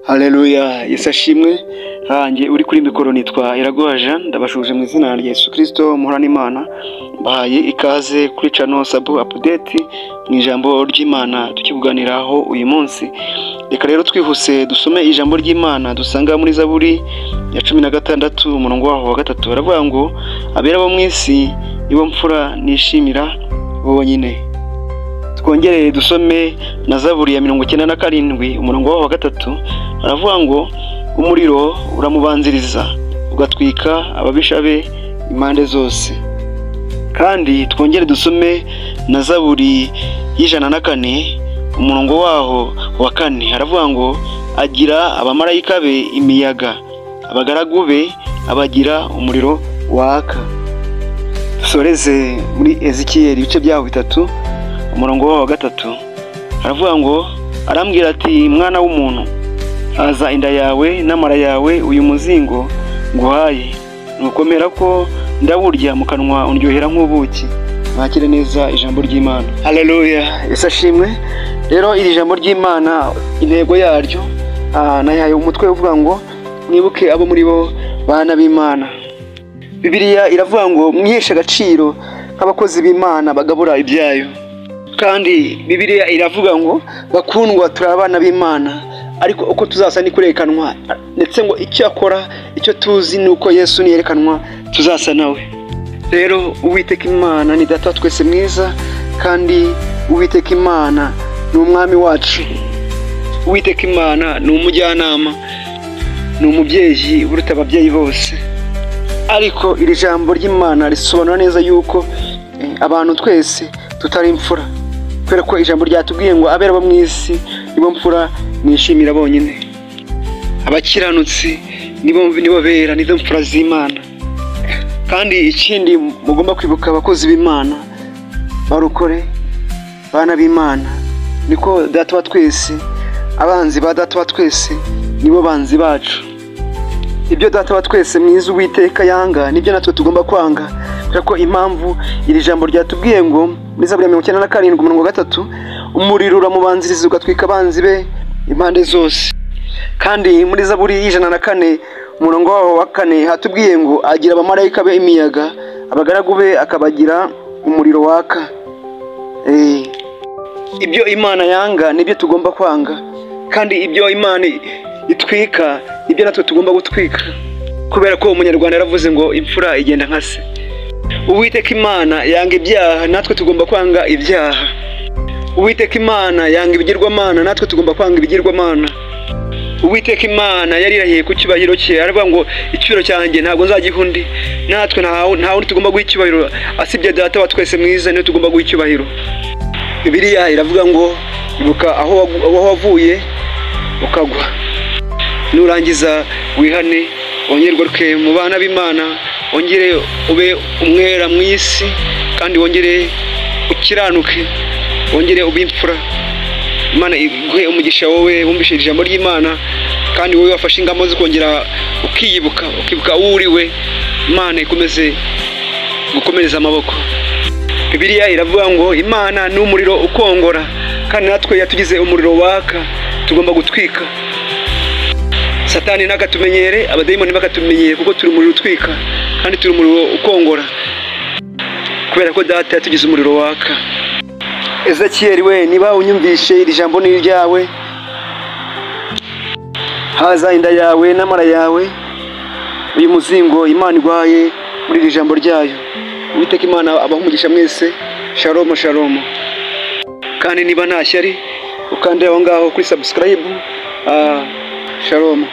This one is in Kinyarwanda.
Haleluya, Yesu ashimwe. Hanjye uri kuri mikoro nitwa Iraguha Jean, ndabashuje mu izina rya Yesu Kristo muhorana Imana. Bahaye ikaze kuri channel Sabo Update mu ijambo ry'Imana tukivuganiraho uyu munsi. Reka rero twihuse dusome ijambo ry'Imana dusanga muri Zaburi ya 16 umurongo waho wa 3. Baravuga ngo abera bo mu isi nibo mfura nishimira bonyine. Twongere dusome na Zaburi ya 97 umurongo waho wa 3. Baravuga ngo umuriro uramubanziriza ugatwika ababisha be impande zose. Kandi twongere dusome na Zaburi y'104 umurongo waho wa 4. Haravuga ngo agira abamarayika be imiyaga, abagaragu be abagira umuriro waka. Dusoreze muri Ezekiel ibice byaho 3 umurongo waho wa 3. Haravuga ngo arambwira ati mwana w'umuntu, haza inda yawe n'amara yawe uyu muzingo nguhaye, nukomera ko ndaburya mu kanwa undyohera nk'ubuki. Mwakire neza ijambo ry'Imana. Haleluya, Yesu ashimwe. Rero iri jambo ry'Imana intego yaryo nayaye umutwe uvuga ngo mwibuke abo muri bo bana b'Imana. Bibiliya iravuga ngo mwiheshe agaciro nk'abakozi b'Imana bagabura ibyayo. Kandi Bibiliya iravuga ngo bakundwa turabana b'Imana, ariko uko tuzasa ni kurekanwa, ndetse ngo icyo akora icyo tuzi nuko Yesu niyerekanwa tuzasa nawe. Rero Uwiteka Imana ni data twese mwiza, kandi Uwiteka Imana ni umwami wacu. Uwiteka Imana ni umujyanama, ni umubyeyi uruta ababyeyi bose. Ariko iri jambo ry'Imana risobanura neza yuko abantu twese tutari imfura, kubera ko ijambo ryatubwiye ngo abera bo mu isi nibo mfura nishimira bonyine. Abakiranutsi nibo bera, nizo mfura z'Imana. Kandi ikindi mugomba kwibuka abakozi b'Imana, barukore bana b'Imana, niko data wa twese, abanzi ba data wa twese nibo banzi bacu. Ibyo data wa twese mwiza Uwiteka yanga nibyo natwe tugomba kwanga, kubera ko impamvu iri jambo ryatubwiye ngo muri Zaburi ya 97 umurongo wa 3 umuriro uramubanziriza ugatwika abanzi be impande zose. Kandi muri Zaburi y'104 umurongo wa 4 hatubwiye ngo agira abamarayika be imiyaga, abagaragu be akabagira umuriro waka. Ibyo Imana yanga nibyo tugomba kwanga, kandi ibyo Imana itwika nibyo natwe tugomba gutwika, kubera ko umunyarwanda yaravuze ngo imfura igenda nka se. Uwiteka Imana yanga ibyaha, natwe tugomba kwanga ibyaha. Uwiteka Imana yanga ibigirwamana, natwe tugomba kwanga ibigirwamana. Uwiteka Imana yarirahiye ku cyubahiro cye, aravuga ngo icyubahiro cyanjye ntabwo nzagiha undi. Natwe nta wundi tugomba guha icyubahiro asibye data wa twese mwiza, niwe tugomba guha icyubahiro. Bibiliya iravuga ngo ibuka aho wavuye ukagwa, nurangiza wihane wongere ugaruke mu bana b'Imana, wongere ube umwera mu isi, kandi wongere ukiranuke, wongere ube imfura. Imana iguhe umugisha wowe wumvise ijambo ry'Imana, kandi wowe wafashe ingamba zo kongera ukibuka uwo uriwe. Imana ikomeze gukomereza amaboko. Bibiliya iravuga ngo Imana ni umuriro ukongora, kandi natwe yatugize umuriro waka tugomba gutwika. Satani nagatumenyere, abadayimoni bakatumenyere, kuko turi umuriro utwika kandi turi umuriro ukongora, kubera ko data yatugize umuriro waka. Ezekiel we, niba unyumvishe iri jambo ni ryawe, haza inda yawe n'amara yawe uyu muzingo Imana igwaye muri iri jambo ryayo. Uwiteka Imana abahumugisha mwese. Shalom shalom. Kandi niba nta shyari ukande aho ngaho kuri subscribe. Shalom.